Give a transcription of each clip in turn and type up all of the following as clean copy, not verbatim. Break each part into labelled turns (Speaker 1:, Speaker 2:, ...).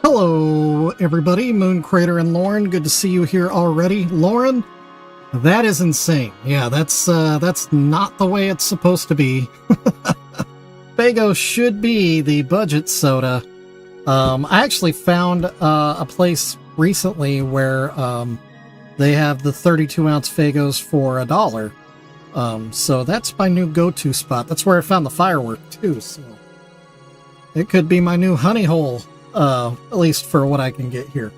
Speaker 1: Hello, everybody. Moon Crater and Lauren. Good to see you here already. Lauren, that is insane. Yeah, that's not the way it's supposed to be. Faygo should be the budget soda. I actually found a place recently where they have the 32-ounce Faygos for $1. So that's my new go-to spot. That's where I found the firework, too. So it could be my new honey hole. At least for what I can get here.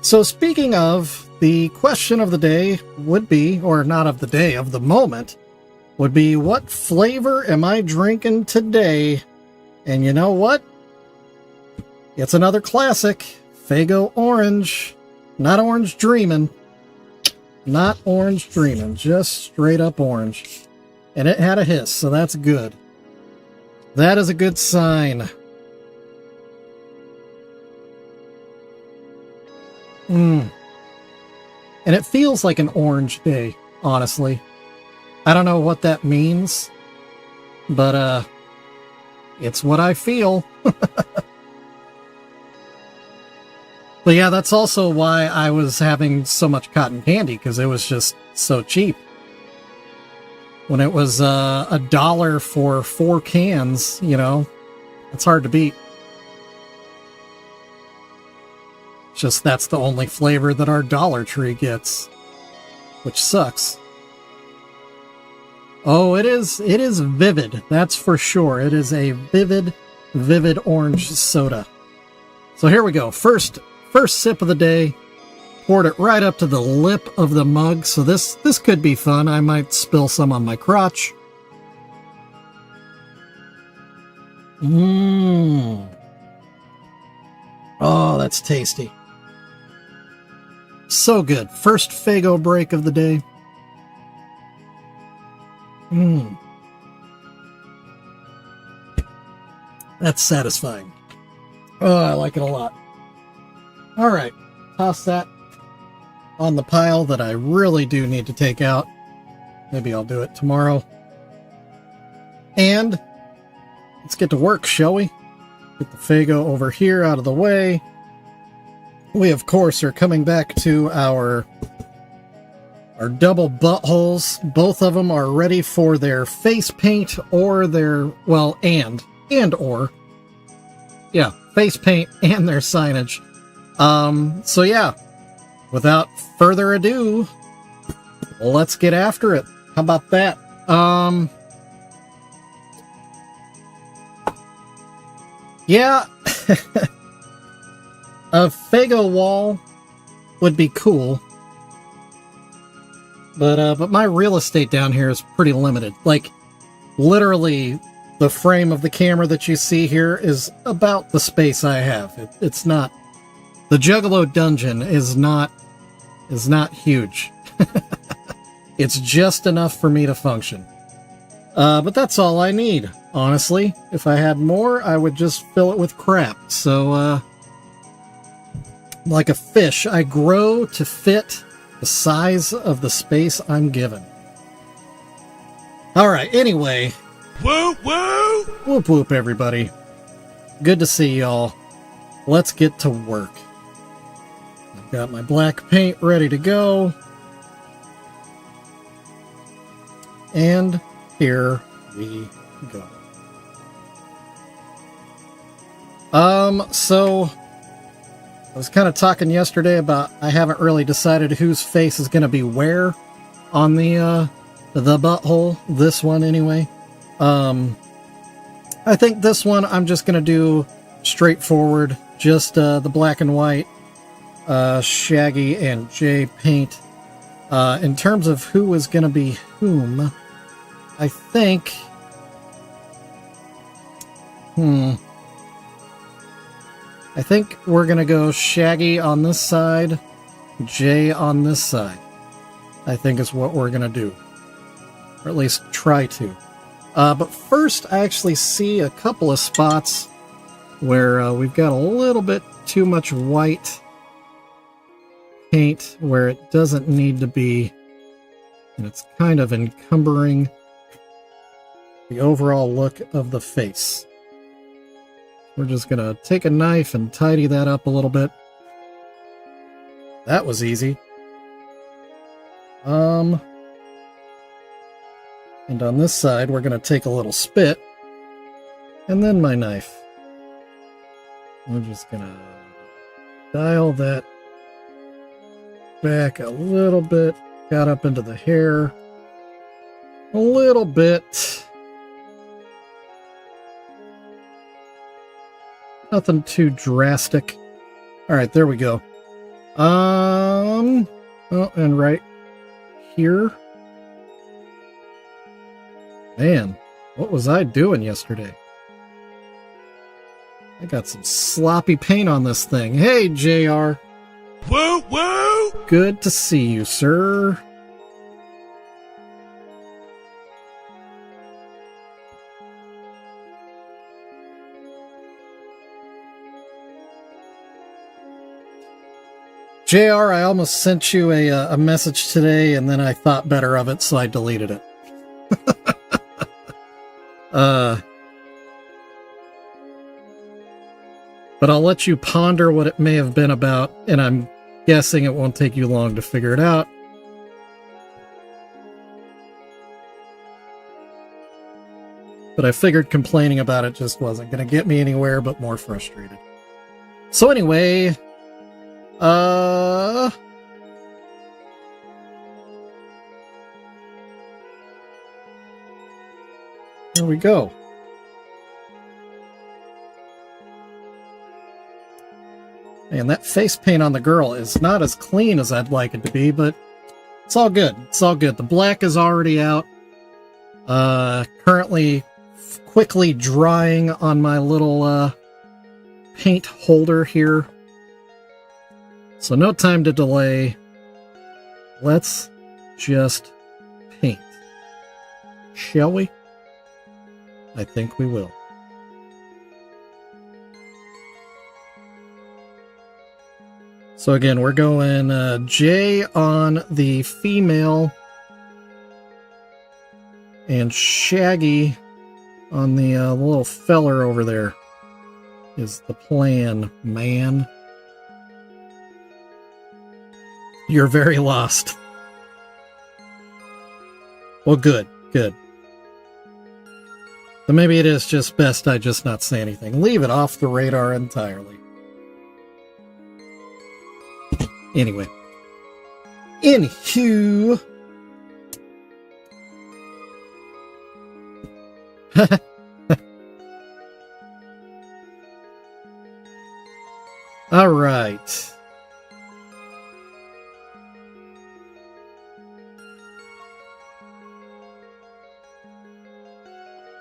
Speaker 1: So speaking of, the question of the day would be, or not of the day, of the moment, would be, what flavor am I drinking today? And you know what? It's another classic, Faygo Orange. Not Orange Dreamin'. Not Orange Dreamin', just straight up orange. And it had a hiss, so that's good. That is a good sign. And it feels like an orange day, honestly. I don't know what that means, but it's what I feel. But yeah, that's also why I was having so much cotton candy, because it was just so cheap. When it was $1 for 4 cans, you know, it's hard to beat. Just that's the only flavor that our Dollar Tree gets, which sucks. Oh, it is vivid, that's for sure. It is a vivid orange soda. So here we go. First sip of the day. Poured it right up to the lip of the mug, so this could be fun. I might spill some on my crotch. Oh, that's tasty. So good. First Faygo break of the day. That's satisfying. Oh, I like it a lot. Alright, toss that on the pile that I really do need to take out. Maybe I'll do it tomorrow. And let's get to work, shall we? Get the Faygo over here out of the way. We, of course, are coming back to our double buttholes. Both of them are ready for their face paint or their, well, or. Yeah, face paint and their signage. So yeah, without further ado, let's get after it. How about that? Yeah. A Faygo wall would be cool, but my real estate down here is pretty limited. Like, literally, the frame of the camera that you see here is about the space I have. It's not, the Juggalo dungeon is not huge. It's just enough for me to function. But that's all I need, honestly. If I had more, I would just fill it with crap. So, like a fish, I grow to fit the size of the space I'm given. Alright, anyway.
Speaker 2: Whoop, whoop!
Speaker 1: Whoop, whoop, everybody. Good to see y'all. Let's get to work. I've got my black paint ready to go. And here we go. So I was kind of talking yesterday about I haven't really decided whose face is going to be where on the butthole. This one, anyway. I think this one I'm just going to do straightforward, just the black and white, Shaggy and Jay paint. In terms of who is going to be whom, I think... I think we're going to go Shaggy on this side, Jay on this side. I think is what we're going to do. Or at least try to. But first, I actually see a couple of spots where we've got a little bit too much white paint where it doesn't need to be. And it's kind of encumbering the overall look of the face. we're just gonna take a knife and tidy that up a little bit. That was easy. And on this side, we're gonna take a little spit, and then my knife. We're just gonna dial that back a little bit, got up into the hair a little bit. Nothing too drastic. Alright, there we go. Oh, and right here. Man, what was I doing yesterday? I got some sloppy paint on this thing. Hey, JR.
Speaker 2: Woo, woo!
Speaker 1: Good to see you, sir. JR, I almost sent you a message today, and then I thought better of it, so I deleted it. But I'll let you ponder what it may have been about, and I'm guessing it won't take you long to figure it out. But I figured complaining about it just wasn't going to get me anywhere, but more frustrated. So anyway, there we go. Man, that face paint on the girl is not as clean as I'd like it to be, but it's all good. It's all good. The black is already out. Currently quickly drying on my little paint holder here. So no time to delay. Let's just paint. Shall we? I think we will. So again, we're going J on the female and Shaggy on the little feller over there is the plan, man. You're very lost. Well, good, good. Then maybe it is just best I just not say anything. Leave it off the radar entirely. Anyway. Anywho. All right.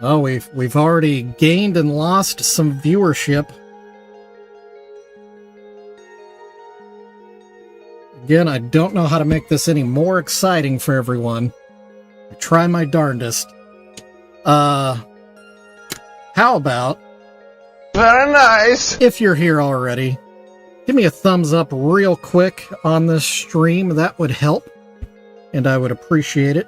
Speaker 1: Oh, we've already gained and lost some viewership. Again, I don't know how to make this any more exciting for everyone. I try my darndest. How about...
Speaker 3: Very nice!
Speaker 1: If you're here already, give me a thumbs up real quick on this stream. That would help, and I would appreciate it.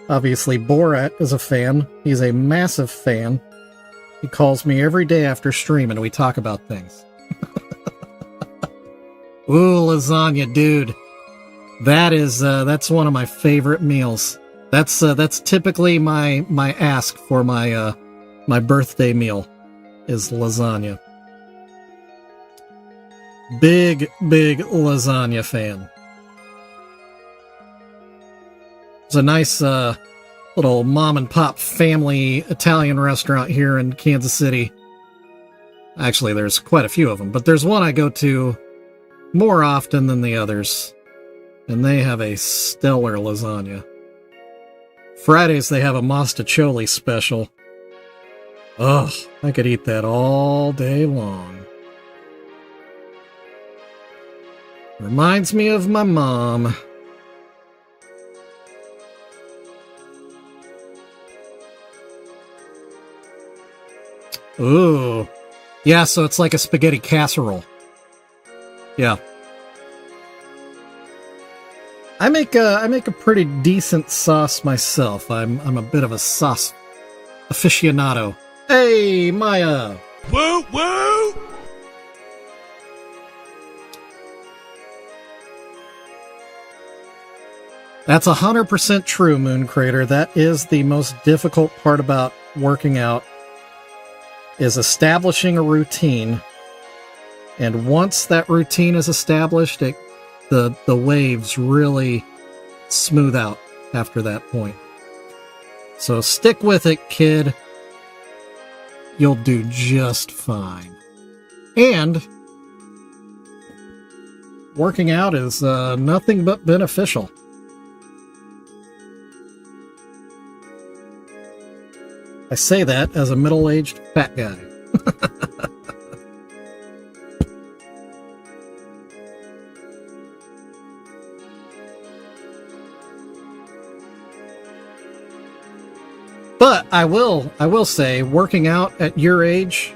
Speaker 1: Obviously, Borat is a fan. He's a massive fan. He calls me every day after stream and we talk about things. Ooh, lasagna, dude. That's one of my favorite meals. That's typically my ask for my my birthday meal is lasagna. Big lasagna fan. It's a nice little mom and pop family Italian restaurant here in Kansas City. Actually, there's quite a few of them, but there's one I go to more often than the others, and they have a stellar lasagna. Fridays they have a mostaccioli special. Ugh, I could eat that all day long. Reminds me of my mom. Ooh. Yeah, so it's like a spaghetti casserole. Yeah. I make a pretty decent sauce myself. I'm a bit of a sauce aficionado. Hey, Maya!
Speaker 2: Woo woo!
Speaker 1: That's 100% true, Moon Crater. That is the most difficult part about working out, is establishing a routine. And once that routine is established, the waves really smooth out after that point. So stick with it, kid. You'll do just fine. And working out is nothing but beneficial. I say that as a middle-aged fat guy. But I will say, working out at your age,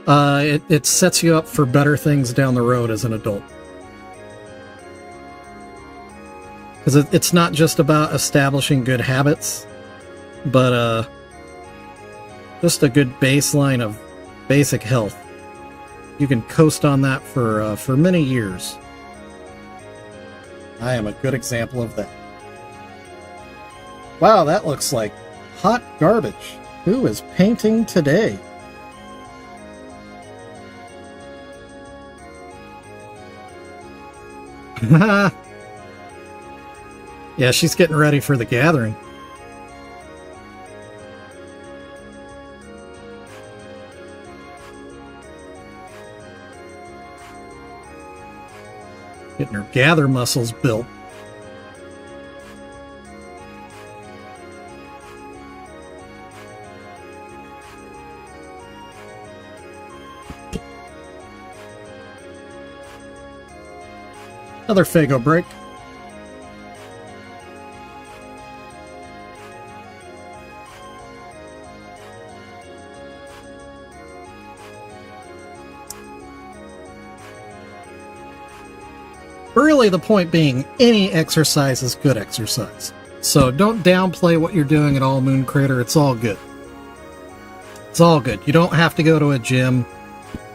Speaker 1: it sets you up for better things down the road as an adult. Because it's not just about establishing good habits, but just a good baseline of basic health. You can coast on that for many years. I am a good example of that. Wow, that looks like hot garbage. Who is painting today? Yeah, she's getting ready for the gathering. Getting her gather muscles built. Another Fago break. Really, the point being, any exercise is good exercise. So don't downplay what you're doing at all, Moon Crater. It's all good. It's all good. You don't have to go to a gym.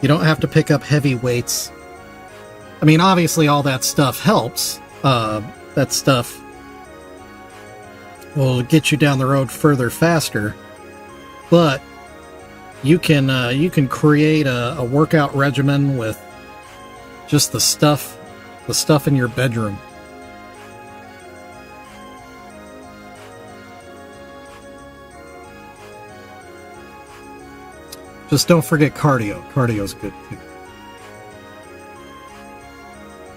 Speaker 1: You don't have to pick up heavy weights. I mean, obviously all that stuff helps. That stuff will get you down the road further faster. But you can create a workout regimen with just the stuff in your bedroom. Just don't forget cardio. Cardio's good too.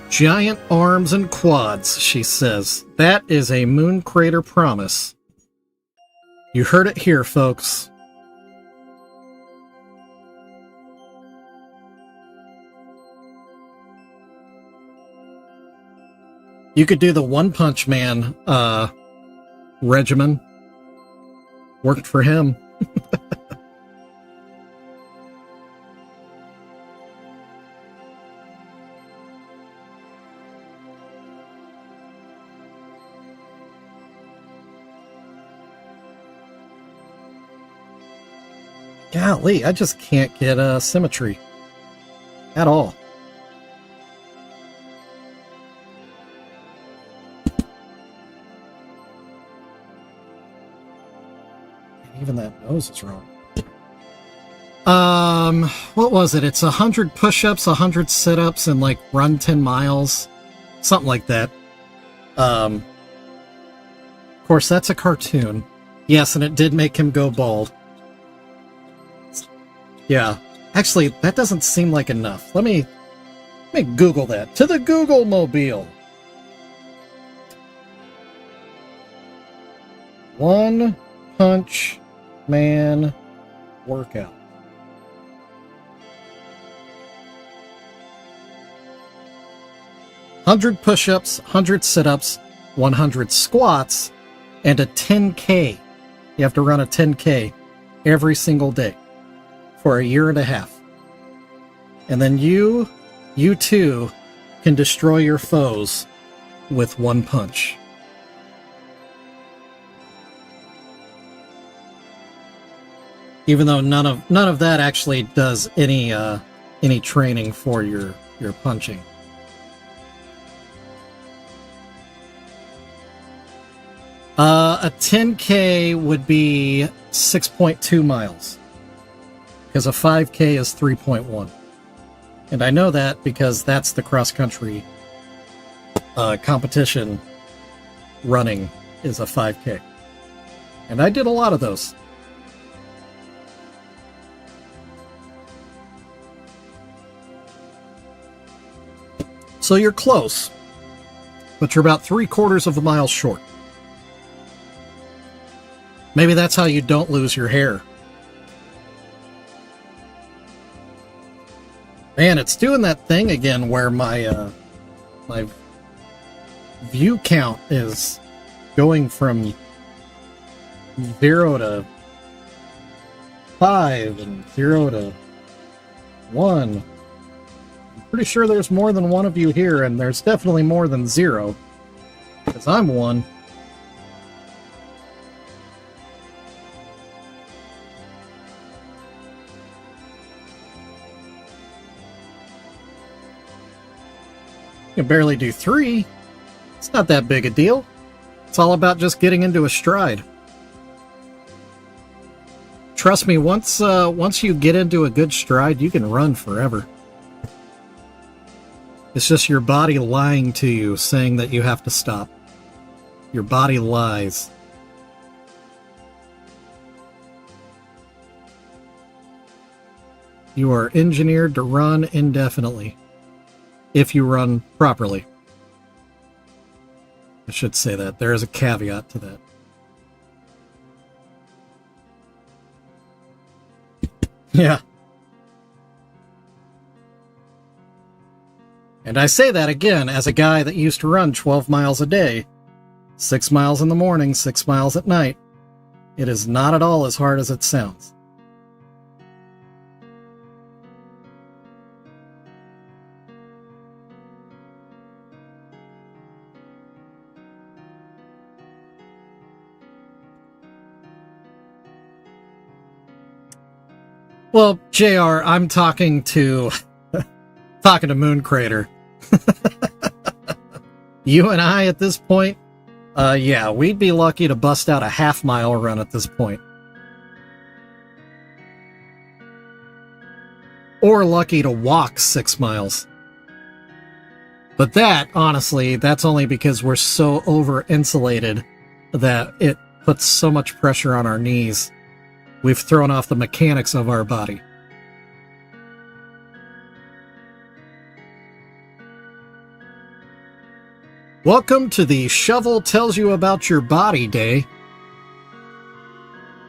Speaker 1: Giant arms and quads, she says. That is a Moon Crater promise. You heard it here, folks. You could do the One Punch Man regimen. Worked for him. Golly, I just can't get symmetry at all. Even that nose is wrong. What was it? It's 100 push-ups, 100 sit-ups, and like run 10 miles. Something like that. Of course, that's a cartoon. Yes, and it did make him go bald. Yeah. Actually, that doesn't seem like enough. Let me Google that. To the Google Mobile. One Punch Man workout. $100 push-ups, 100 sit-ups, 100 squats, and a 10K. You have to run a 10K every single day for a year and a half. And then you too can destroy your foes with one punch. Even though none of that actually does any training for your punching. A 10K would be 6.2 miles, because a 5K is 3.1. And I know that because that's the cross-country competition running is a 5K. And I did a lot of those. So you're close, but you're about 3/4 of a mile short. Maybe that's how you don't lose your hair. Man, it's doing that thing again where my view count is going from 0 to 5 and 0 to 1. I'm pretty sure there's more than one of you here, and there's definitely more than 0, because I'm one. You can barely do 3. It's not that big a deal. It's all about just getting into a stride. Trust me, once you get into a good stride, you can run forever. It's just your body lying to you, saying that you have to stop. Your body lies. You are engineered to run indefinitely. If you run properly. I should say that. There is a caveat to that. Yeah. And I say that again as a guy that used to run 12 miles a day. 6 miles in the morning, 6 miles at night. It is not at all as hard as it sounds. Well, JR, I'm talking to Moon Crater. You and I at this point, yeah, we'd be lucky to bust out a half-mile run at this point. Or lucky to walk 6 miles. But that, honestly, that's only because we're so over-insulated that it puts so much pressure on our knees. We've thrown off the mechanics of our body. Welcome to the Shovel Tells You About Your Body Day.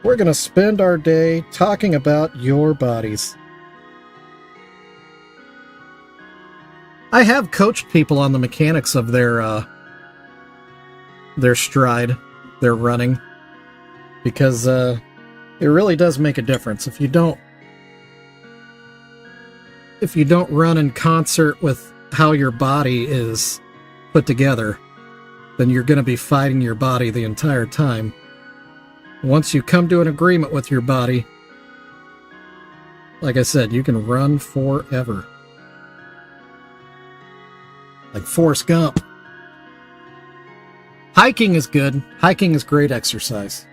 Speaker 1: We're going to spend our day talking about your bodies. I have coached people on the mechanics of their stride, their running, because it really does make a difference. If you don't run in concert with how your body is put together, then you're going to be fighting your body the entire time. Once you come to an agreement with your body, like I said, you can run forever. Like Forrest Gump. Hiking is good. Hiking is great exercise.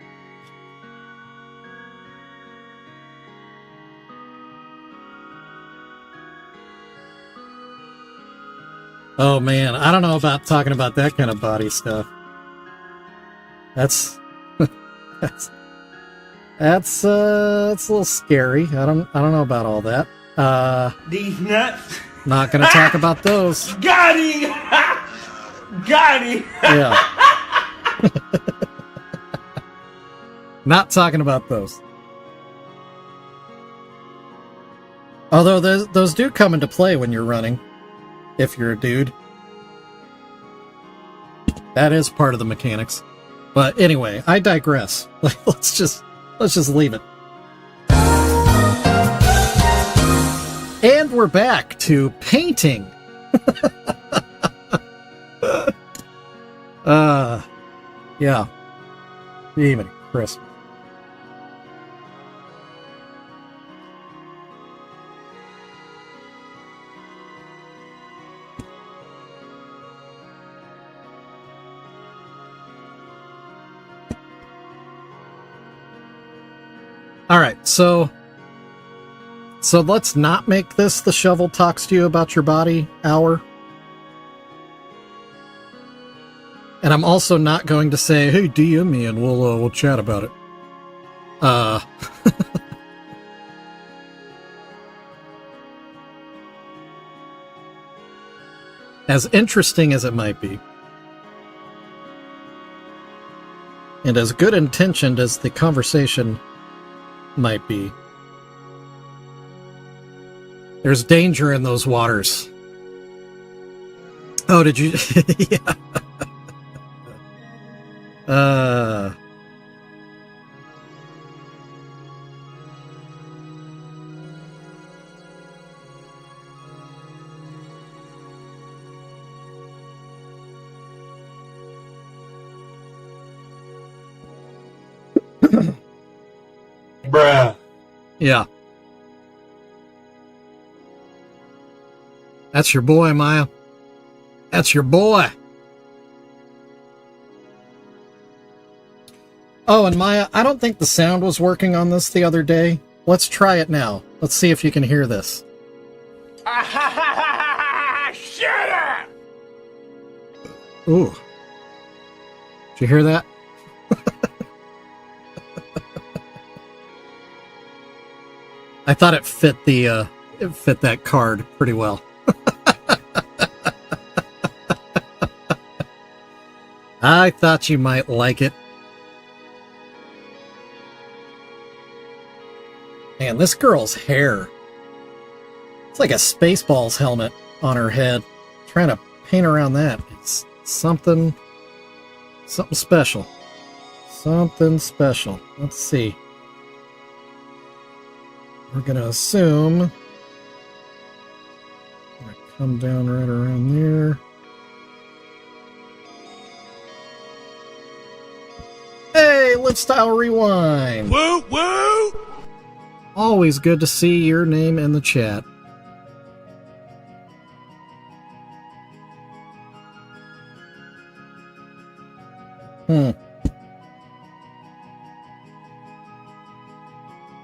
Speaker 1: Oh man, I don't know about talking about that kind of body stuff. That's that's a little scary. I don't know about all that.
Speaker 2: These nuts.
Speaker 1: Not gonna talk about those.
Speaker 2: Got him! Got him!
Speaker 1: Yeah. Not talking about those. Although those do come into play when you're running. If you're a dude. That is part of the mechanics. But anyway, I digress. Let's just leave it. And we're back to painting. Yeah. Even Christmas. All right, so let's not make this the shovel talks to you about your body hour. And I'm also not going to say, hey, DM me and we'll chat about it. As interesting as it might be, and as good intentioned as the conversation might be, there's danger in those waters. Oh, did you? Yeah.
Speaker 2: Bruh.
Speaker 1: Yeah. That's your boy, Maya. That's your boy. Oh, and Maya, I don't think the sound was working on this the other day. Let's try it now. Let's see if you can hear this.
Speaker 2: Shut up!
Speaker 1: Ooh. Did you hear that? I thought it fit that card pretty well. I thought you might like it. Man, this girl's hair. It's like a Spaceballs helmet on her head. Trying to paint around that. It's something special. Something special. Let's see. We're going to assume. I'm going to come down right around there. Hey, Live Style Rewind.
Speaker 2: Woo woo!
Speaker 1: Always good to see your name in the chat.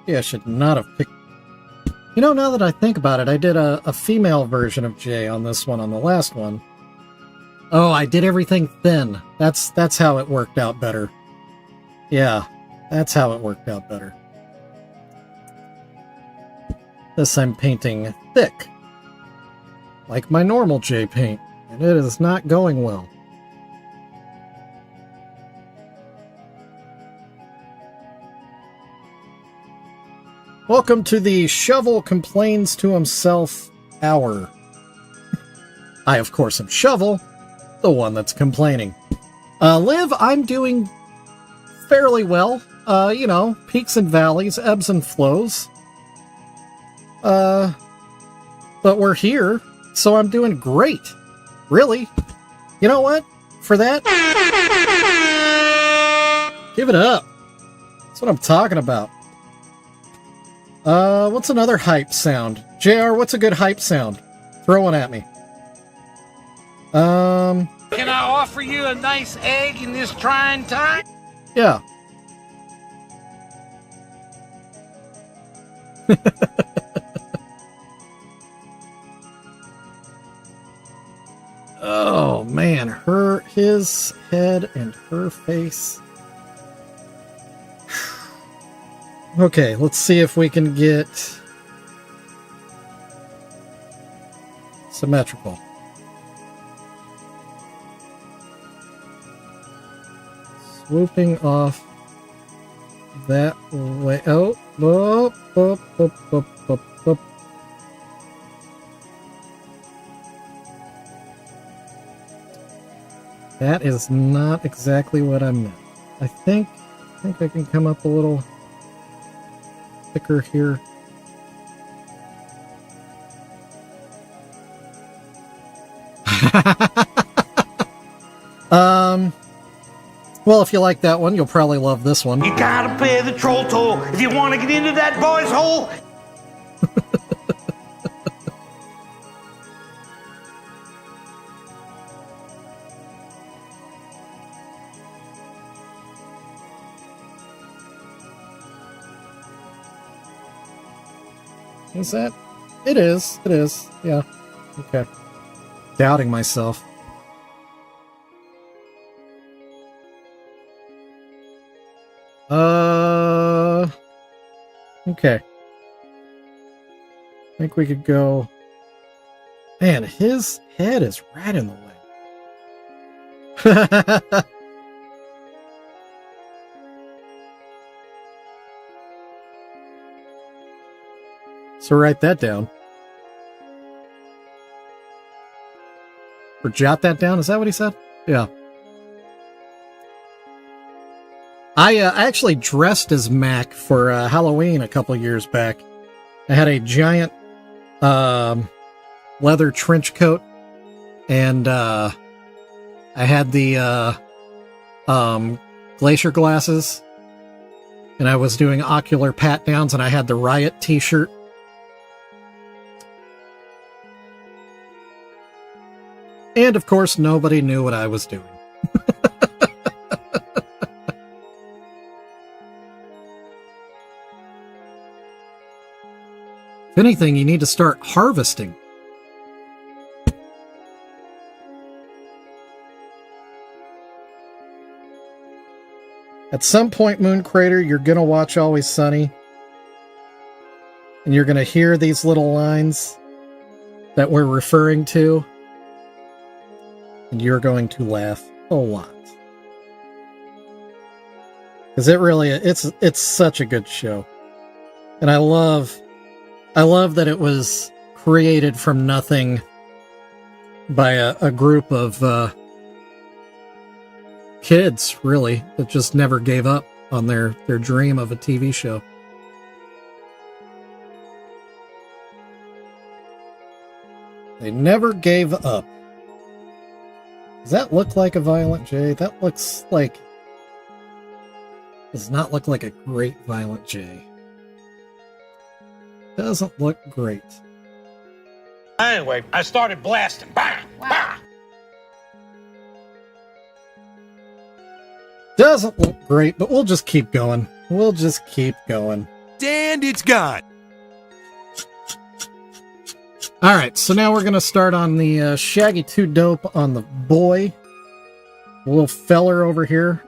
Speaker 1: Yeah, I should not have picked... You know, now that I think about it, I did a female version of Jay on this one, on the last one. Oh, I did everything thin. That's how it worked out better. Yeah, that's how it worked out better. This I'm painting thick. Like my normal Jay paint. And it is not going well. Welcome to the Shovel Complains to Himself hour. I, of course, am Shovel, the one that's complaining. Liv, I'm doing fairly well. You know, peaks and valleys, ebbs and flows. But we're here, so I'm doing great. Really. You know what? For that, give it up. That's what I'm talking about. What's another hype sound? JR, what's a good hype sound? Throw one at me.
Speaker 4: Can I offer you a nice egg in this trying time?
Speaker 1: Yeah. Oh man, his head and her face. Okay, let's see if we can get symmetrical. Swooping off that way. Oh, oh, oh, oh, oh, oh, oh. That is not exactly what I meant. I think I can come up a little thicker here. Well, if you like that one, you'll probably love this one.
Speaker 2: You gotta pay the troll toll if you want to get into that boy's hole.
Speaker 1: Is that? It is. It is. Yeah. Okay. Doubting myself. Okay. I think we could go... Man, his head is right in the way. So write that down. Or jot that down, is that what he said? Yeah. I actually dressed as Mac for Halloween a couple years back. I had a giant leather trench coat, and I had the glacier glasses, and I was doing ocular pat downs, and I had the Riot t-shirt. And of course, nobody knew what I was doing. If anything, you need to start harvesting. At some point, Moon Crater, you're going to watch Always Sunny. And you're going to hear these little lines that we're referring to. And you're going to laugh a lot. Because it really, it's such a good show. And I love that it was created from nothing by a group of kids, really, that just never gave up on their dream of a TV show. They never gave up. Does that look like a Violent J? That looks like... Does not look like a great Violent J. Doesn't look great.
Speaker 4: Anyway, I started blasting. Bang! Bang!
Speaker 1: Doesn't look great, but we'll just keep going. We'll just keep going.
Speaker 5: And it's gone.
Speaker 1: Alright, so now we're going to start on the Shaggy 2 Dope on the boy. The little feller over here.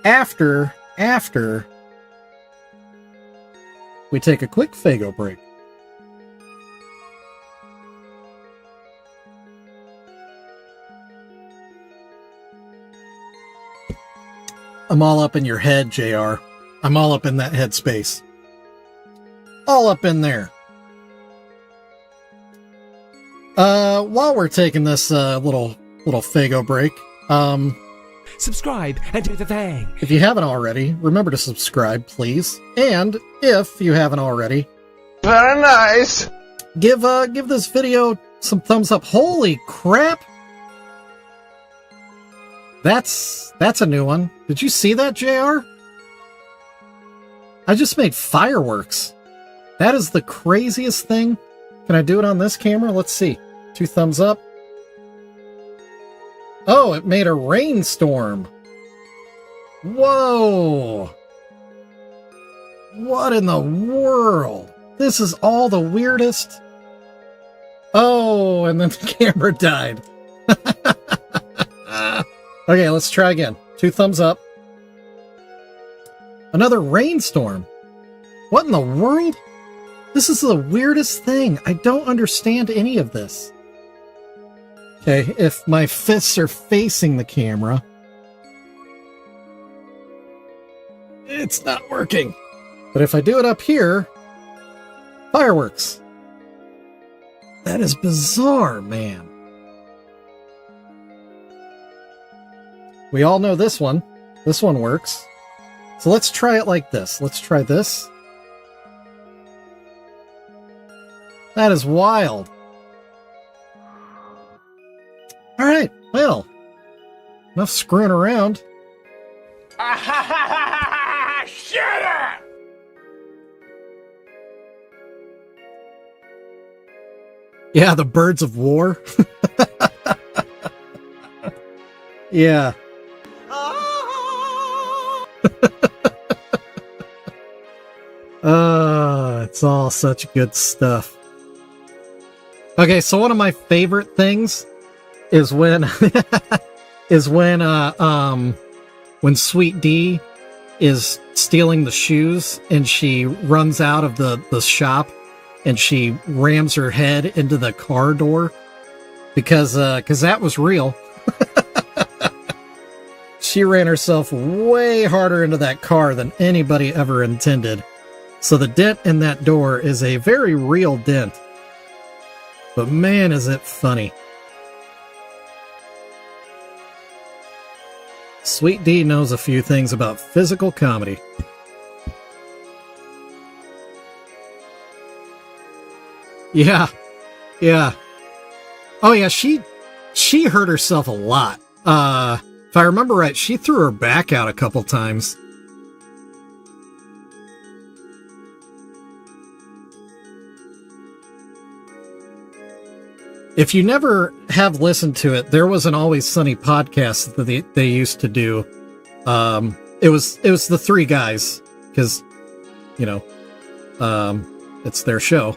Speaker 1: After we take a quick Fago break. I'm all up in your head, JR. I'm all up in that headspace. All up in there. While we're taking this little Fago break,
Speaker 5: Subscribe and do the thing.
Speaker 1: if you haven't already, remember to subscribe, please. And if you haven't already,
Speaker 3: Very nice.
Speaker 1: give this video some thumbs up. Holy crap! That's a new one. Did you see that, JR? I just made fireworks. That is the craziest thing. Can I do it on this camera? Let's see. 2 thumbs up. Oh, it made a rainstorm. Whoa. What in the world? This is all the weirdest. Oh, and then the camera died. Okay, let's try again. 2 thumbs up. Another rainstorm. What in the world? This is the weirdest thing. I don't understand any of this. Okay, if my fists are facing the camera, it's not working. But if I do it up here, fireworks. That is bizarre, man. We all know this one. This one works. So let's try it like this. Let's try this. That is wild. Alright, well, enough screwing around.
Speaker 4: Shut up!
Speaker 1: Yeah, the birds of war. Yeah. It's all such good stuff. Okay, so one of my favorite things is when when Sweet D is stealing the shoes and she runs out of the shop and she rams her head into the car door because that was real. She ran herself way harder into that car than anybody ever intended. So the dent in that door is a very real dent. But man, is it funny. Sweet D knows a few things about physical comedy. Yeah. Oh yeah, she hurt herself a lot. If I remember right, she threw her back out a couple times. If you never have listened to it, there was an Always Sunny podcast that they used to do. It was the three guys, because, you know, it's their show.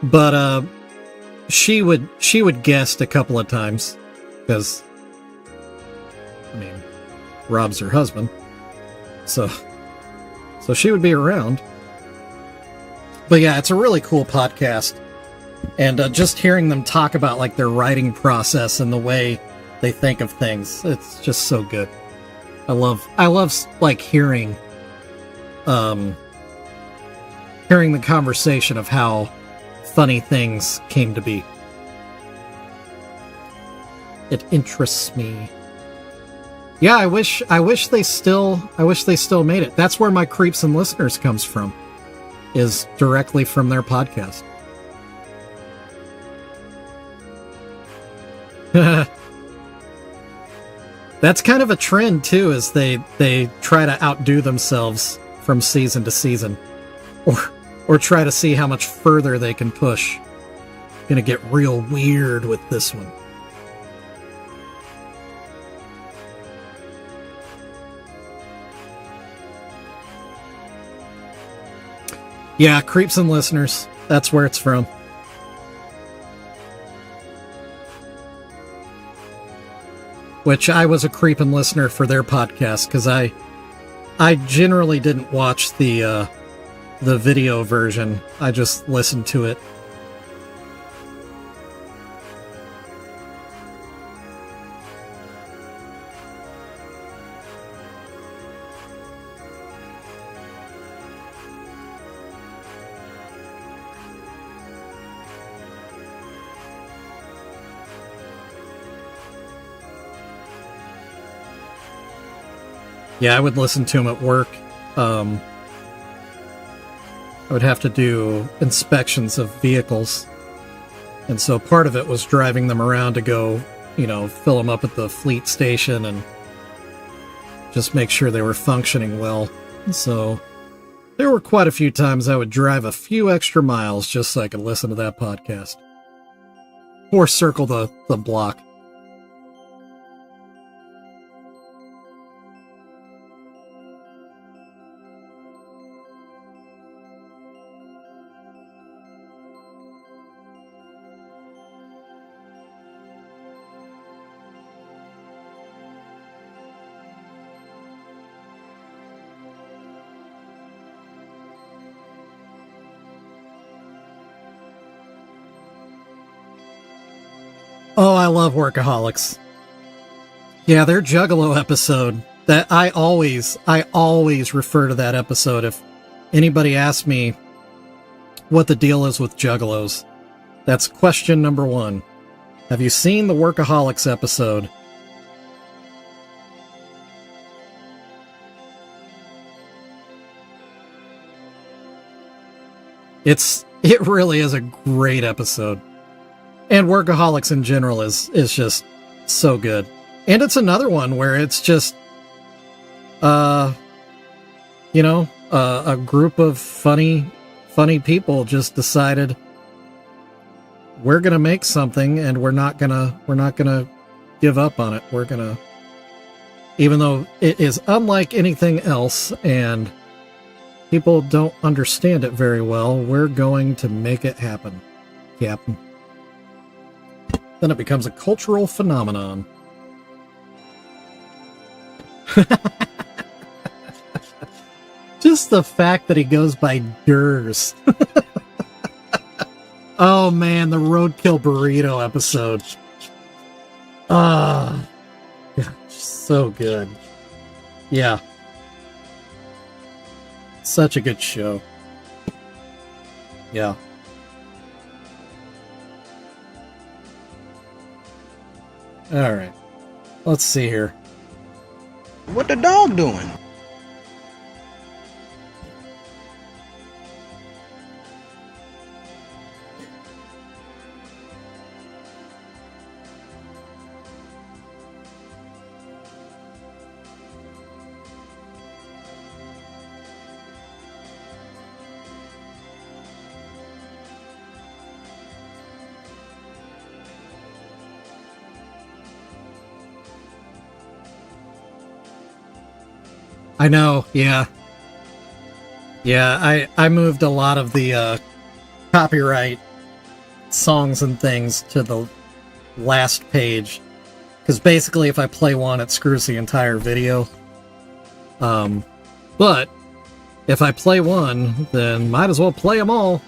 Speaker 1: But she would guest a couple of times, because, I mean, Rob's her husband, so she would be around. But yeah, it's a really cool podcast. And just hearing them talk about like their writing process and the way they think of things, it's just so good. I love like hearing the conversation of how funny things came to be. It interests me. Yeah, I wish they still made it. That's where my Creeps and Listeners comes from, is directly from their podcast. That's kind of a trend too, is they try to outdo themselves from season to season, or try to see how much further they can push. Gonna get real weird with this one. Yeah, Creeps and Listeners, that's where it's from. Which I was a creep and listener for their podcast, because I generally didn't watch the video version. I just listened to it. Yeah, I would listen to him at work. I would have to do inspections of vehicles. And so part of it was driving them around to go, you know, fill them up at the fleet station and just make sure they were functioning well. So there were quite a few times I would drive a few extra miles just so I could listen to that podcast. Or circle the block. Oh, I love Workaholics. Yeah, their Juggalo episode, that I always refer to that episode if anybody asks me what the deal is with Juggalos. That's question number one. Have you seen the Workaholics episode? It really is a great episode. And Workaholics in general is just so good. And it's another one where it's just, a group of funny people just decided we're gonna make something and we're not gonna give up on it. We're gonna, even though it is unlike anything else and People don't understand it very well. We're going to make it happen, Captain. Then it becomes a cultural phenomenon. Just the fact that he goes by Durs. Oh man, the Roadkill Burrito episode. Ah, yeah, so good. Yeah. Such a good show. Yeah. Alright. Let's see here.
Speaker 6: What the dog doing?
Speaker 1: I know, yeah. Yeah, I moved a lot of the copyright songs and things to the last page. Because basically if I play one, it screws the entire video. But if I play one, then might as well play them all.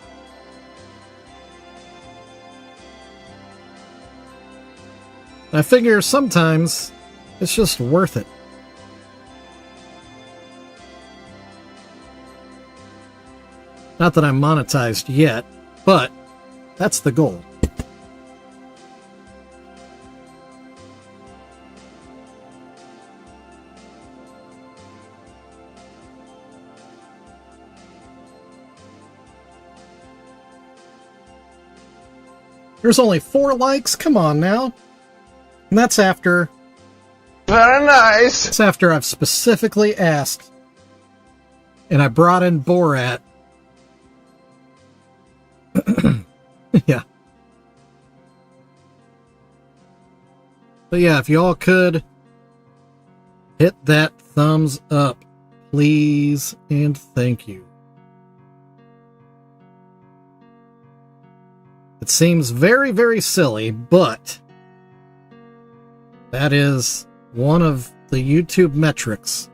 Speaker 1: I figure sometimes it's just worth it. Not that I'm monetized yet, but that's the goal. There's only 4 likes? Come on now. And that's after...
Speaker 3: Very nice.
Speaker 1: That's after I've specifically asked. And I brought in Borat. Yeah. But yeah, if y'all could hit that thumbs up, please, and thank you. It seems very, very silly, but that is one of the YouTube metrics.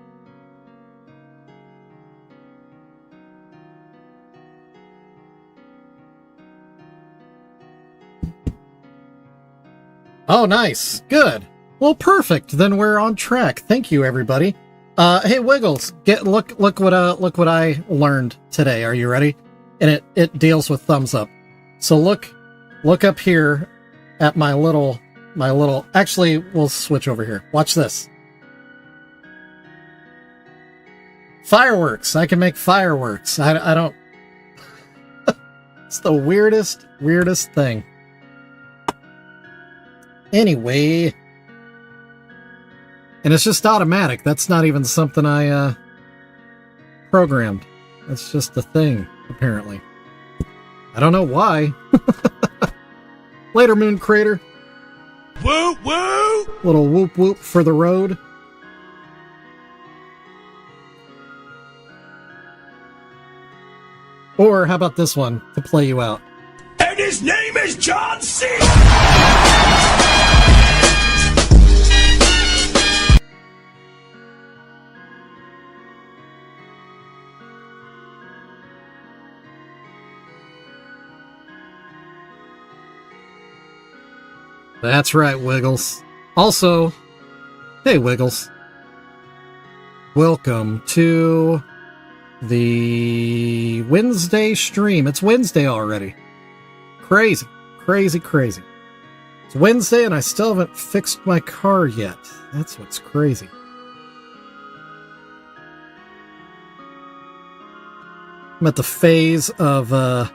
Speaker 1: Oh, nice. Good. Well, perfect. Then we're on track. Thank you, everybody. Hey, Wiggles, look what I learned today. Are you ready? And it deals with thumbs up. So look up here at my little. Actually, we'll switch over here. Watch this. Fireworks. I can make fireworks. I don't. It's the weirdest thing. Anyway, and it's just automatic. That's not even something I programmed. That's just a thing, apparently. I don't know why. Later, Moon Crater.
Speaker 5: Woo woo!
Speaker 1: Little whoop whoop for the road. Or how about this one to play you out?
Speaker 5: And his name is John C.
Speaker 1: That's right, Wiggles. Also, hey, Wiggles. Welcome to the Wednesday stream. It's Wednesday already. Crazy. It's Wednesday and I still haven't fixed my car yet. That's what's crazy. I'm at the phase of,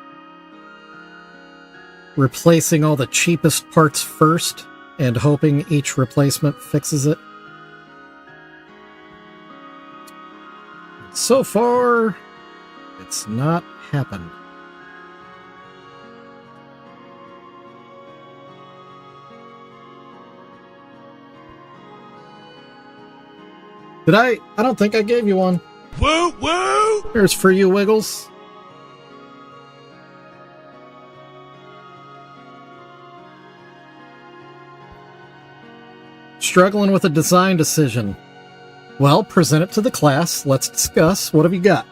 Speaker 1: replacing all the cheapest parts first and hoping each replacement fixes it. So far, it's not happened. Did I don't think I gave you one.
Speaker 5: Woo woo!
Speaker 1: Here's for you, Wiggles. Struggling with a design decision. Well, present it to the class. Let's discuss. What have you got?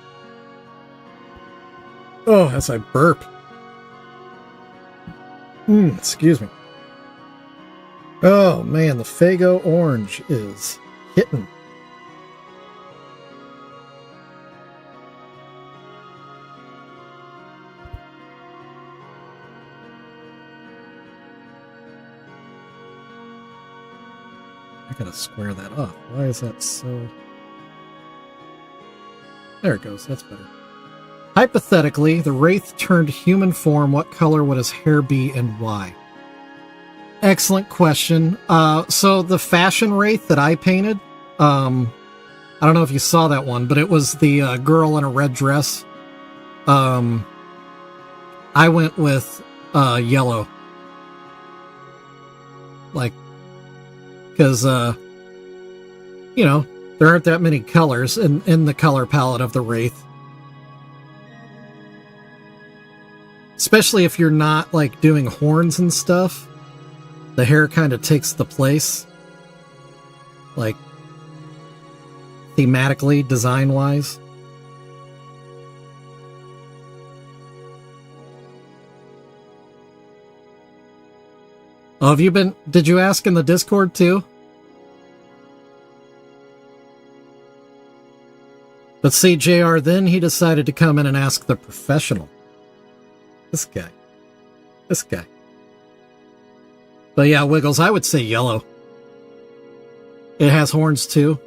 Speaker 1: Oh, as I burp. Excuse me. Oh, man, the Faygo orange is hitting. I gotta square that off. Why is that so... There it goes. That's better. Hypothetically, the Wraith turned human form. What color would his hair be and why? Excellent question. So the fashion Wraith that I painted, I don't know if you saw that one, but it was the girl in a red dress. I went with yellow. Like, because, you know, there aren't that many colors in the color palette of the Wraith. Especially if you're not, like, doing horns and stuff. The hair kind of takes the place. Like, thematically, design-wise. Oh, have you been... Did you ask in the Discord, too? But see, JR, then he decided to come in and ask the professional. This guy. This guy. But yeah, Wiggles, I would say yellow. It has horns too.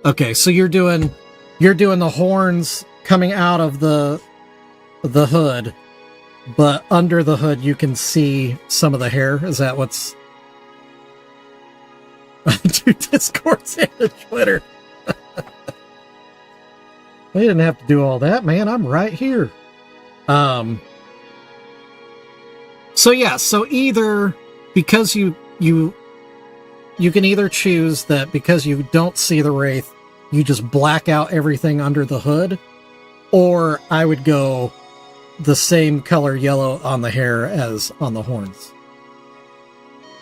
Speaker 1: Okay, so you're doing the horns coming out of the hood, but under the hood you can see some of the hair. Is that what's... Do Discords and Twitter. We didn't have to do all that, man. I'm right here. So yeah, so either because you can either choose that because you don't see the Wraith, you just black out everything under the hood, or I would go the same color yellow on the hair as on the horns.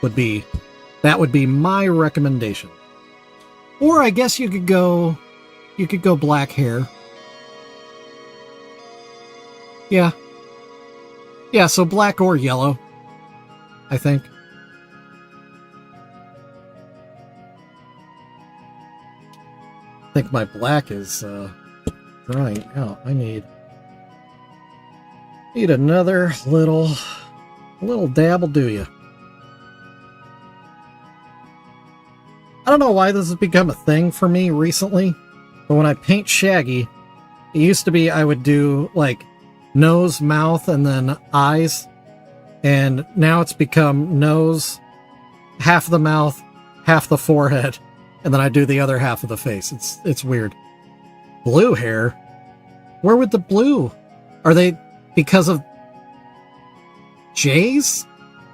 Speaker 1: That would be my recommendation. Or I guess you could go black hair. Yeah. Yeah, so black or yellow, I think. I think my black is drying out. I need another little dabble, do you? I don't know why this has become a thing for me recently, but when I paint Shaggy, it used to be I would do like nose, mouth, and then eyes. And now it's become nose, half the mouth, half the forehead, and then I do the other half of the face. It's weird. Blue hair? Where would the blue? Are they because of Jay's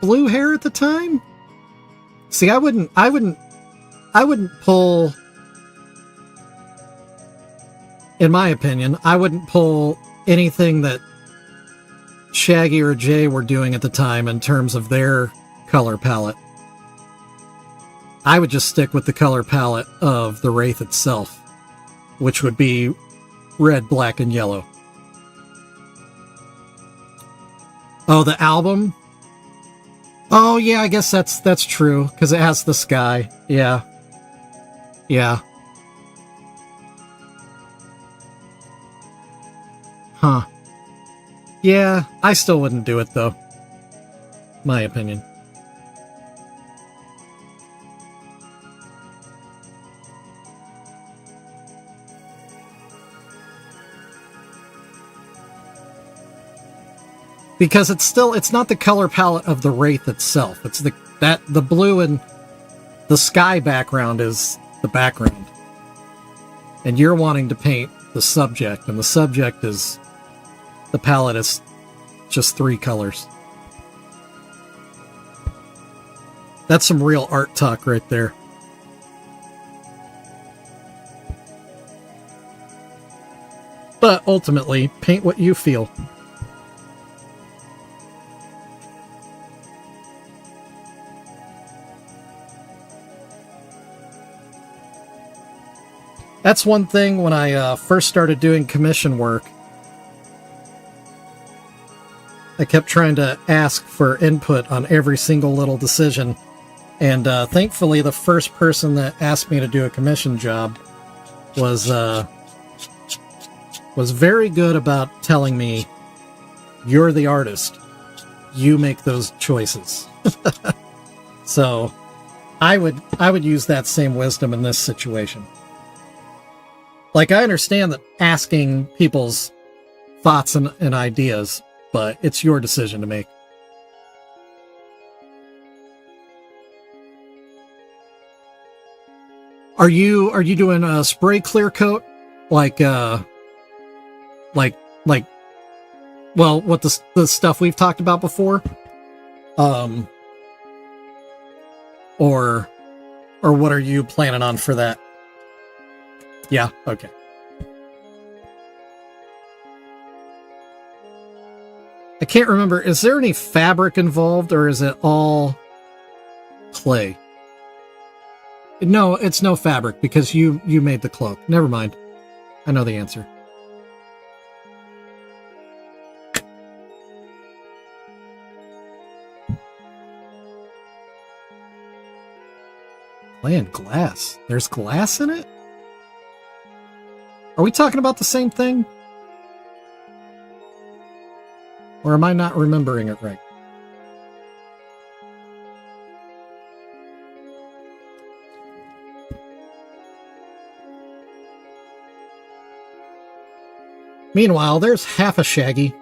Speaker 1: blue hair at the time? See, I wouldn't pull, in my opinion, I wouldn't pull anything that Shaggy or Jay were doing at the time in terms of their color palette. I would just stick with the color palette of the Wraith itself, which would be red, black, and yellow. Oh, the album? Oh, yeah, I guess that's true, because it has the sky. Yeah. Yeah. Huh. Yeah, I still wouldn't do it, though. My opinion. Because it's not the color palette of the Wraith itself. It's the blue and the sky background is the background. And you're wanting to paint the subject, and the subject is, the palette is just 3 colors. That's some real art talk right there. But ultimately, paint what you feel. That's one thing when I first started doing commission work. I kept trying to ask for input on every single little decision. And thankfully, the first person that asked me to do a commission job was very good about telling me, "You're the artist. You make those choices." So I would use that same wisdom in this situation. Like, I understand that asking people's thoughts and ideas, but it's your decision to make. Are you doing a spray clear coat? Like well, what the stuff we've talked about before? Or what are you planning on for that? Yeah, okay. I can't remember. Is there any fabric involved, or is it all clay? No, it's no fabric, because you made the cloak. Never mind. I know the answer. Clay and glass. There's glass in it? Are we talking about the same thing? Or am I not remembering it right? Meanwhile, there's half a Shaggy.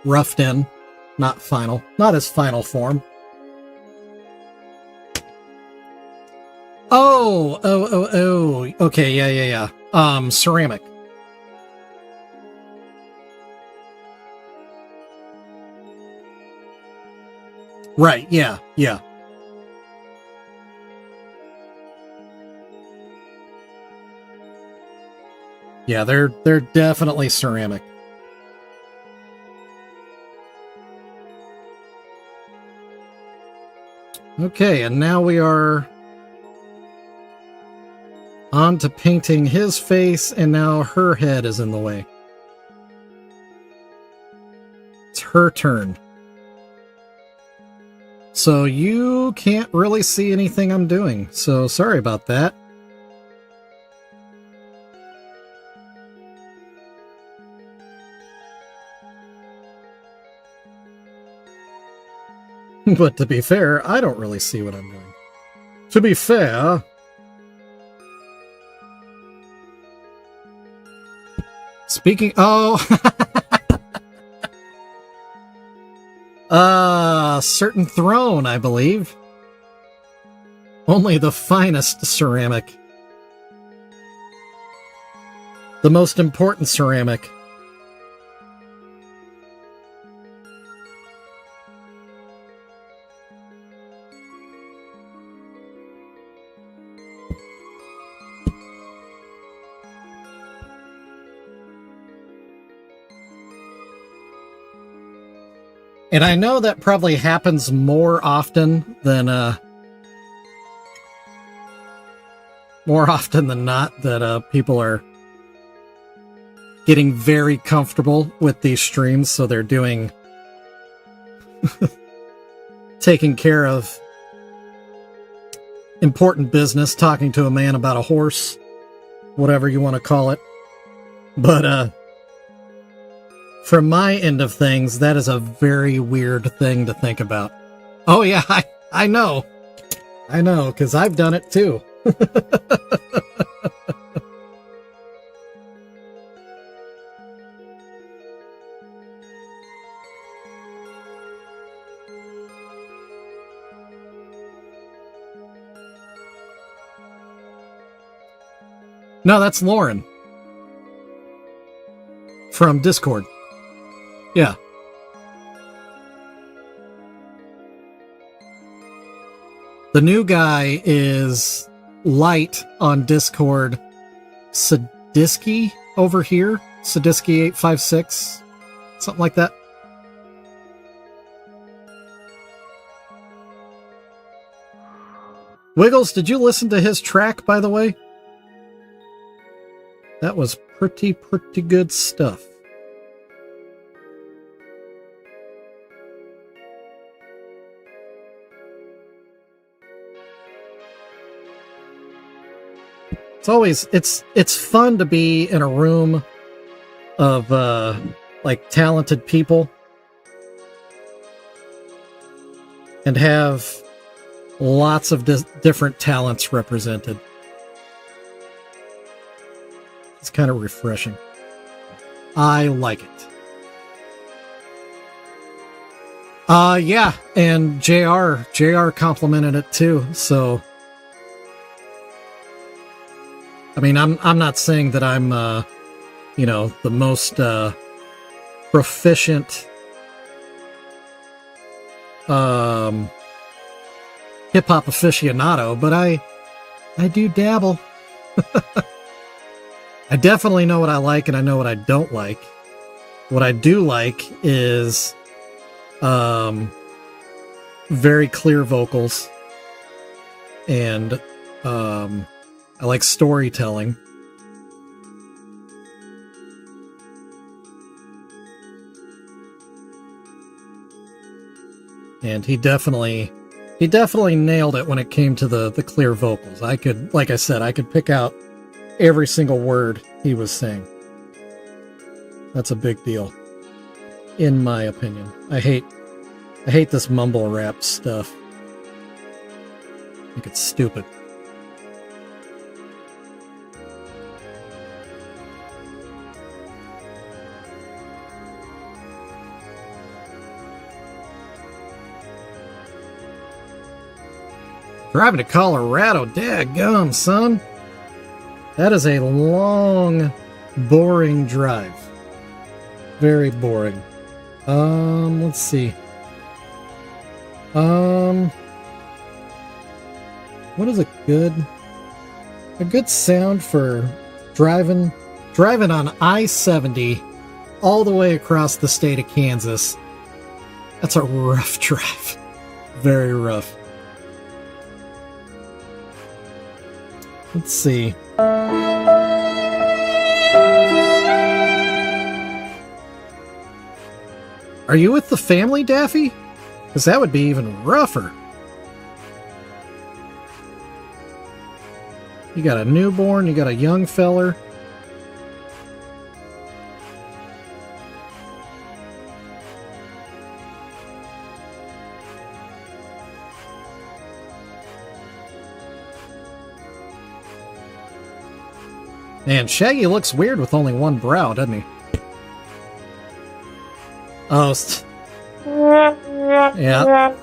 Speaker 1: Roughed in. Not final. Not his final form. Oh. Okay, yeah. Ceramic. Right, yeah. Yeah, they're definitely ceramic. Okay, and now we are on to painting his face, and now her head is in the way. It's her turn. So you can't really see anything I'm doing, so sorry about that. But to be fair, I don't really see what I'm doing. To be fair... Speaking... Oh! Certain throne, I believe. Only the finest ceramic. The most important ceramic. And I know that probably happens more often than not, that people are getting very comfortable with these streams, so they're doing taking care of important business, talking to a man about a horse, whatever you want to call it. But from my end of things, that is a very weird thing to think about. Oh yeah, I know, because I've done it too. No, that's Lauren. From Discord. Yeah. The new guy is light on Discord, Sadisky over here. Sadisky856. Something like that. Wiggles, did you listen to his track, by the way? That was pretty good stuff. It's fun to be in a room of like talented people and have lots of different talents represented. It's kind of refreshing. I like it. Yeah, and JR complimented it too, so I mean, I'm not saying that I'm, you know, the most proficient hip-hop aficionado, but I do dabble. I definitely know what I like and I know what I don't like. What I do like is very clear vocals, and I like storytelling. And he definitely nailed it when it came to the clear vocals. I could, like I said, I could pick out every single word he was saying. That's a big deal, in my opinion. I hate this mumble rap stuff. I think it's stupid. Driving to Colorado, daggum, son. That is a long, boring drive. Very boring. Let's see. What is a good sound for driving on I-70 all the way across the state of Kansas? That's a rough drive. Very rough. Let's see. Are you with the family, Daffy? Because that would be even rougher. You got a newborn, you got a young feller. Man, Shaggy looks weird with only one brow, doesn't he? Oh, yeah.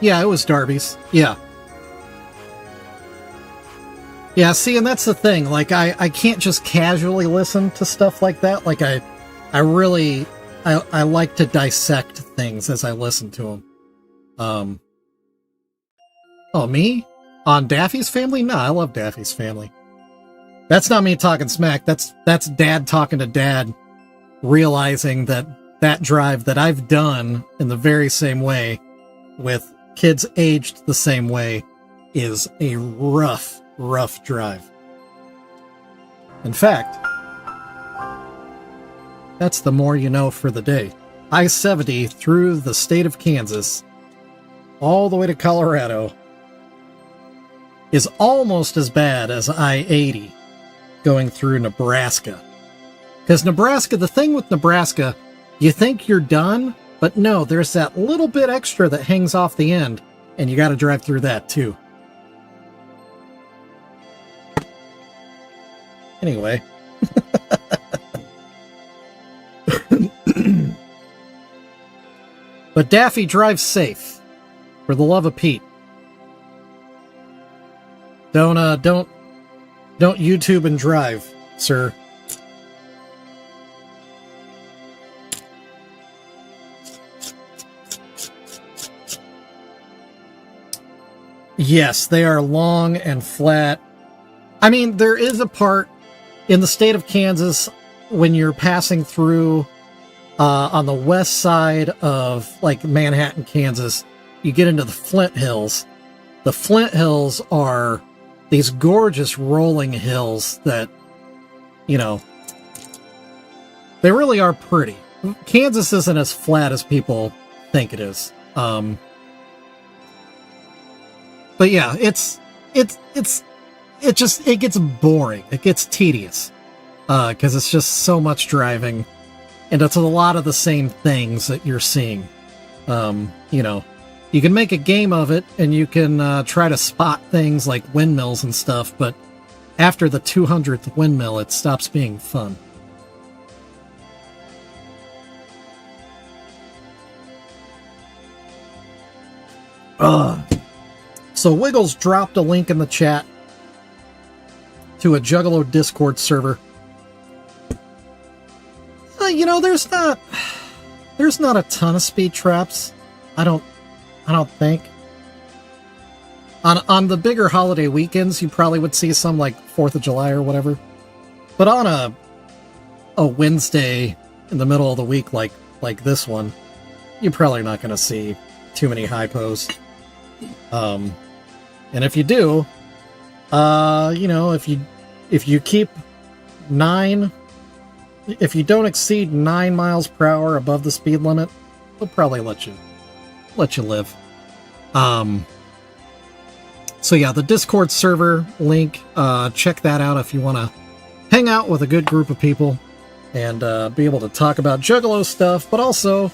Speaker 1: Yeah, it was Darby's. Yeah, see, and that's the thing. Like, I can't just casually listen to stuff like that. Like, I really like to dissect things as I listen to them. Oh, me? On Daffy's Family? No, I love Daffy's Family. That's not me talking smack. That's Dad talking to Dad, realizing that drive that I've done in the very same way with kids aged the same way is a rough drive. In fact, that's the more you know for the day. I-70 through the state of Kansas all the way to Colorado is almost as bad as I-80 going through Nebraska. Because Nebraska, the thing with Nebraska, you think you're done, but no, there's that little bit extra that hangs off the end, and you got to drive through that too. Anyway. But Daffy, drive safe. For the love of Pete. Don't YouTube and drive, sir. Yes, they are long and flat. I mean, there is a part in the state of Kansas when you're passing through on the west side of like Manhattan, Kansas, you get into the Flint Hills. The Flint Hills are these gorgeous rolling hills that, you know, they really are pretty. Kansas isn't as flat as people think it is. But yeah, it gets boring. It gets tedious. Because it's just so much driving. And it's a lot of the same things that you're seeing. You know, you can make a game of it, and you can try to spot things like windmills and stuff, but after the 200th windmill, it stops being fun. So Wiggles dropped a link in the chat to a Juggalo Discord server. You know, there's not a ton of speed traps. I don't think. On the bigger holiday weekends, you probably would see some like 4th of July or whatever. But on a Wednesday in the middle of the week like this one, you're probably not going to see too many hypos. And if you do, you know, if you keep 9, if you don't exceed 9 miles per hour above the speed limit, they'll probably let you live. So yeah, the Discord server link, check that out if you want to hang out with a good group of people and be able to talk about Juggalo stuff, but also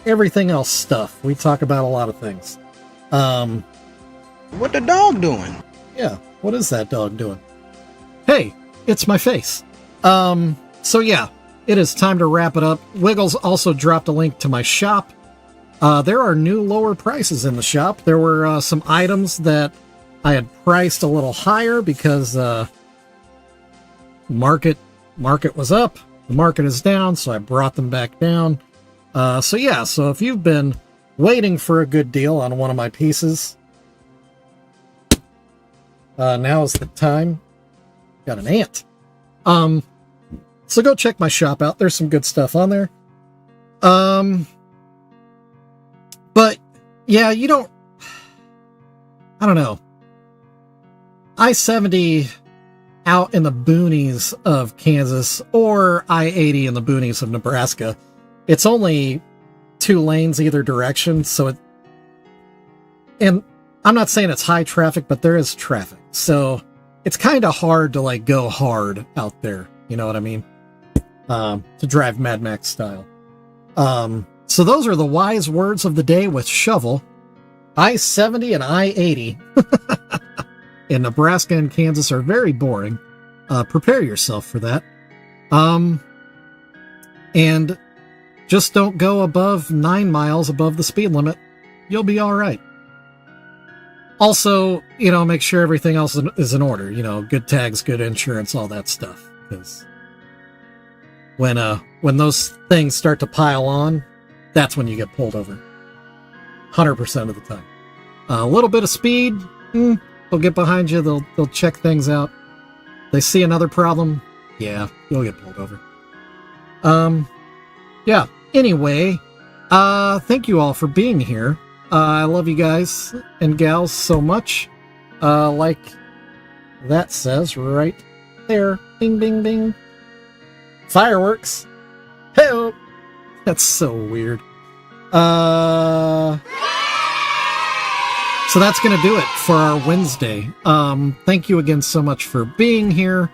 Speaker 1: everything else stuff. We talk about a lot of things.
Speaker 6: What the dog doing?
Speaker 1: Yeah, what is that dog doing? Hey, it's my face. So yeah, it is time to wrap it up. Wiggles also dropped a link to my shop. There are new lower prices in the shop. There were some items that I had priced a little higher because market was up, the market is down, so I brought them back down. So yeah, so if you've been waiting for a good deal on one of my pieces, now is the time. Got an ant. So go check my shop out. There's some good stuff on there. But yeah, I don't know. I-70 out in the boonies of Kansas or I-80 in the boonies of Nebraska, it's only 2 lanes either direction. So and I'm not saying it's high traffic, but there is traffic. So it's kind of hard to like go hard out there. You know what I mean? To drive Mad Max style. So those are the wise words of the day with Shovel. I-70 and I-80 in Nebraska and Kansas are very boring. Prepare yourself for that. And just don't go above 9 miles above the speed limit. You'll be all right. Also, you know, make sure everything else is in order. You know, good tags, good insurance, all that stuff. Because when those things start to pile on, that's when you get pulled over. 100% of the time. A little bit of speed, they'll get behind you. They'll check things out. They see another problem, yeah, you'll get pulled over. Yeah. Anyway, thank you all for being here. I love you guys and gals so much. Like that says right there. Bing, bing, bing. Fireworks. Hey, that's so weird. So that's going to do it for our Wednesday. Thank you again so much for being here.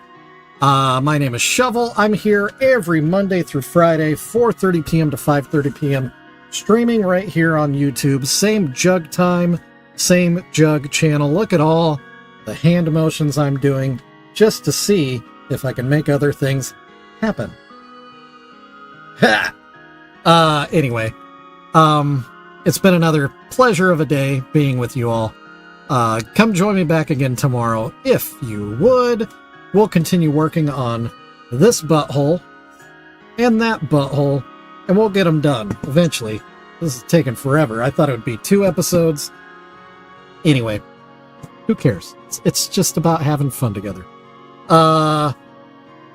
Speaker 1: My name is Shovel. I'm here every Monday through Friday, 4:30 p.m. to 5:30 p.m. Streaming right here on YouTube. Same jug time, same jug channel. Look at all the hand motions I'm doing just to see if I can make other things happen. Ha! Anyway, it's been another pleasure of a day being with you all. Come join me back again tomorrow, if you would. We'll continue working on this butthole and that butthole, and we'll get them done eventually. This is taking forever. I thought it would be 2 episodes. Anyway, who cares? It's just about having fun together.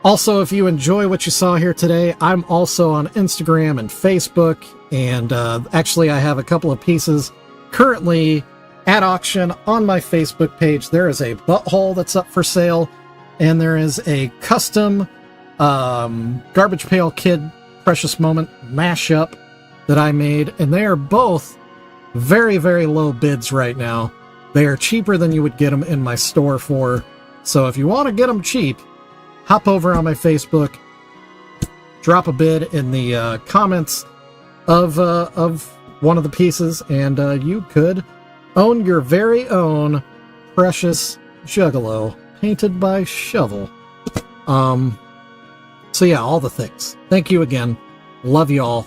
Speaker 1: Also, if you enjoy what you saw here today, I'm also on Instagram and Facebook, and actually I have a couple of pieces currently at auction on my Facebook page. There is a butthole that's up for sale, and there is a custom Garbage Pail Kid Precious Moment mashup that I made, and they are both very, very low bids right now. They are cheaper than you would get them in my store for, so if you want to get them cheap, hop over on my Facebook, drop a bid in the comments of one of the pieces, and you could own your very own precious Juggalo painted by Shovel. So yeah, all the things. Thank you again. Love you all.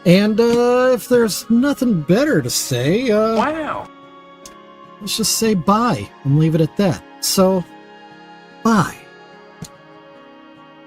Speaker 1: And if there's nothing better to say,
Speaker 4: Wow.
Speaker 1: let's just say bye and leave it at that. So, bye.